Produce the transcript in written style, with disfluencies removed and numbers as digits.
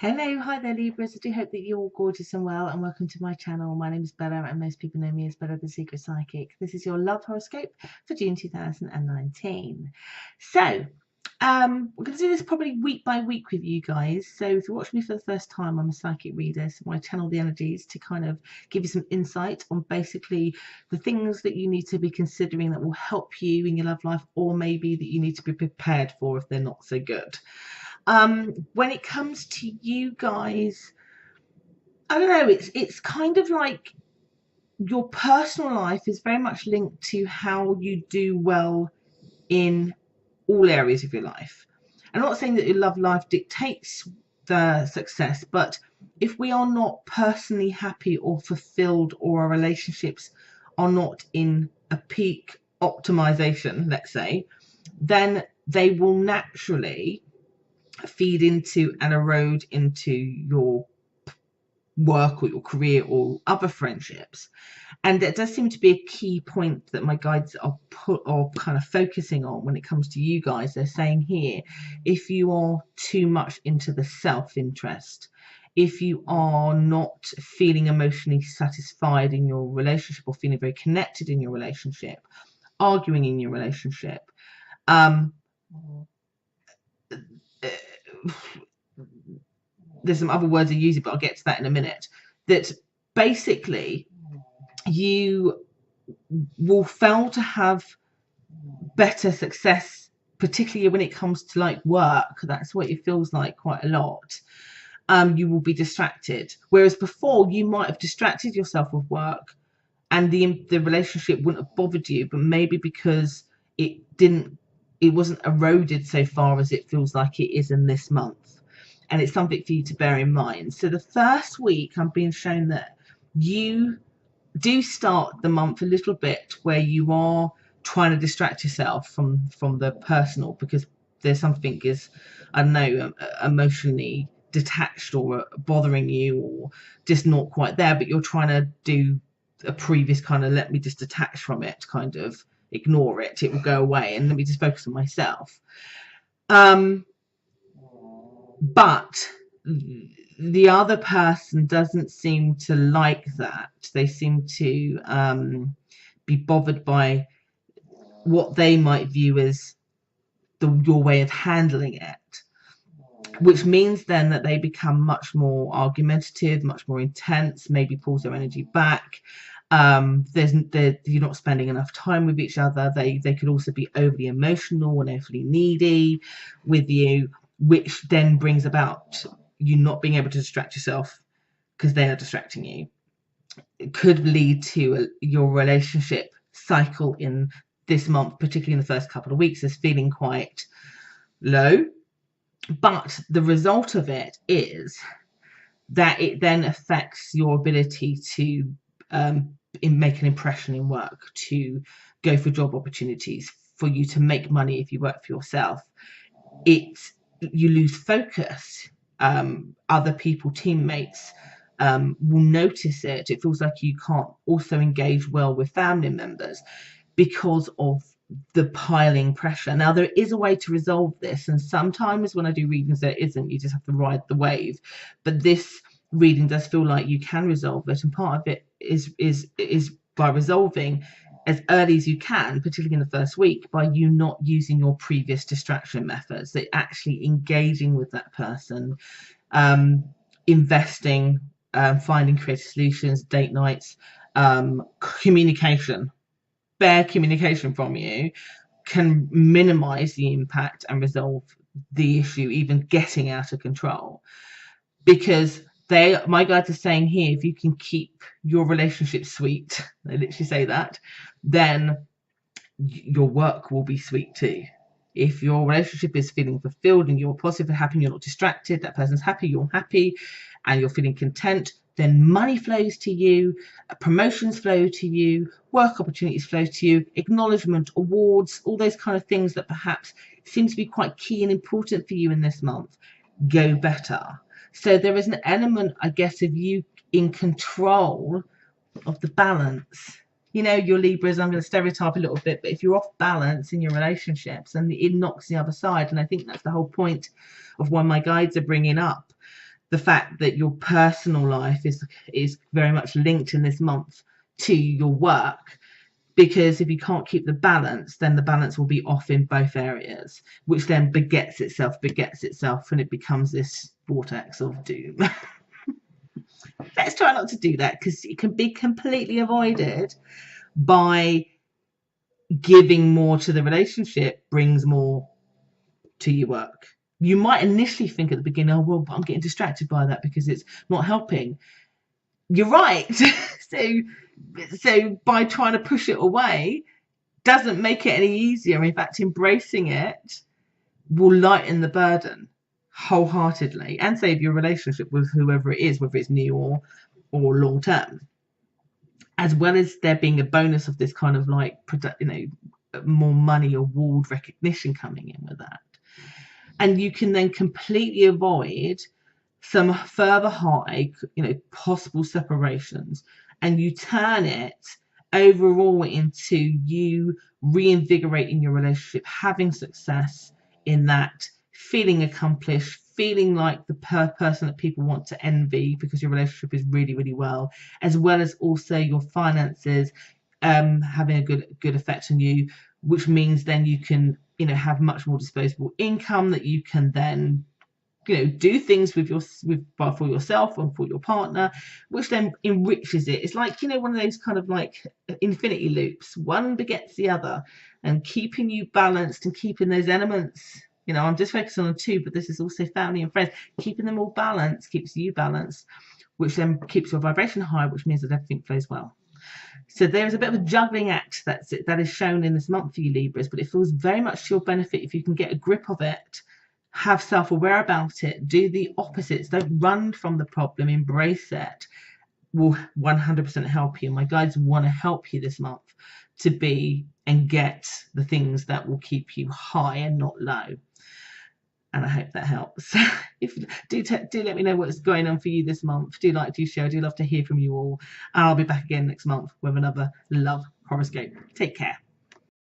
Hello, hi there Libras. I do hope that you're all gorgeous and well, and welcome to my channel. My name is Bella and most people know me as Bella the Secret Psychic. This is your love horoscope for June 2019. So, we're going to do this probably week by week with you guys. So if you're watching me for the first time, I'm a psychic reader, so I channel the energies to kind of give you some insight on basically the things that you need to be considering that will help you in your love life, or maybe that you need to be prepared for if they're not so good. When it comes to you guys, I don't know, it's kind of like your personal life is very much linked to how you do well in all areas of your life. I'm not saying that your love life dictates the success, but if we are not personally happy or fulfilled, or our relationships are not in a peak optimization, let's say, then they will naturally feed into and erode into your work or your career or other friendships. And that does seem to be a key point that my guides are kind of focusing on when it comes to you guys. They're saying here, if you are too much into the self-interest, if you are not feeling emotionally satisfied in your relationship or feeling very connected in your relationship, arguing in your relationship, there's some other words I use it, but I'll get to that in a minute, that basically you will fail to have better success, particularly when it comes to like work. That's what it feels like quite a lot. You will be distracted, whereas before you might have distracted yourself with work and the relationship wouldn't have bothered you, but maybe because it wasn't eroded so far as it feels like it is in this month. And it's something for you to bear in mind. So the first week I'm being shown that you do start the month a little bit where you are trying to distract yourself from the personal, because there's something is, I don't know, emotionally detached or bothering you, or just not quite there, but you're trying to do a previous kind of, let me just detach from it, kind of ignore it, it will go away, and let me just focus on myself. But the other person doesn't seem to like that. They seem to be bothered by what they might view as your way of handling it, which means then that they become much more argumentative, much more intense, maybe pulls their energy back. You're not spending enough time with each other. They could also be overly emotional and overly needy with you, which then brings about you not being able to distract yourself because they are distracting you. It could lead to your relationship cycle in this month, particularly in the first couple of weeks, is feeling quite low. But the result of it is that it then affects your ability to make an impression in work, to go for job opportunities, for you to make money if you work for yourself. You lose focus. Other people, teammates, will notice it. It feels like you can't also engage well with family members because of the piling pressure. Now, there is a way to resolve this, and sometimes when I do readings there isn't. You just have to ride the wave. But this reading does feel like you can resolve it, and part of it is by resolving as early as you can, particularly in the first week, by you not using your previous distraction methods, that actually engaging with that person, investing, finding creative solutions, date nights, communication. Bare communication from you can minimize the impact and resolve the issue even getting out of control. Because my guides are saying here, if you can keep your relationship sweet, they literally say that, then your work will be sweet too. If your relationship is feeling fulfilled and you're positive and happy and you're not distracted, that person's happy, you're happy, and you're feeling content, then money flows to you, promotions flow to you, work opportunities flow to you, acknowledgement, awards, all those kind of things that perhaps seem to be quite key and important for you in this month go better. So there is an element, I guess, of you in control of the balance. You know, your Libras, I'm going to stereotype a little bit, but if you're off balance in your relationships, and it knocks the other side. And I think that's the whole point of why my guides are bringing up the fact that your personal life is very much linked in this month to your work, because if you can't keep the balance, then the balance will be off in both areas, which then begets itself, and it becomes this vortex of doom. Let's try not to do that, because it can be completely avoided by giving more to the relationship brings more to your work. You might initially think at the beginning, oh, well, I'm getting distracted by that because it's not helping. You're right. so by trying to push it away doesn't make it any easier. In fact, embracing it will lighten the burden wholeheartedly and save your relationship with whoever it is, whether it's new or long term. As well as there being a bonus of this kind of like, more money, award recognition coming in with that. And you can then completely avoid some further high, possible separations, and you turn it overall into you reinvigorating your relationship, having success in that, feeling accomplished, feeling like the person that people want to envy because your relationship is really, really well as also your finances having a good effect on you, which means then you can have much more disposable income that you can then do things for yourself and for your partner, which then enriches it. It's like one of those kind of like infinity loops. One begets the other, and keeping you balanced and keeping those elements. I'm just focusing on two, but this is also family and friends. Keeping them all balanced keeps you balanced, which then keeps your vibration high, which means that everything flows well. So there is a bit of a juggling act that is shown in this month for you Libras, but it feels very much to your benefit if you can get a grip of it, have self-aware about it, do the opposites, don't run from the problem, embrace it, will 100% help you. My guides want to help you this month to be and get the things that will keep you high and not low. And I hope that helps. Do let me know what's going on for you this month. Do like, do share. Do love to hear from you all. And I'll be back again next month with another love horoscope. Take care.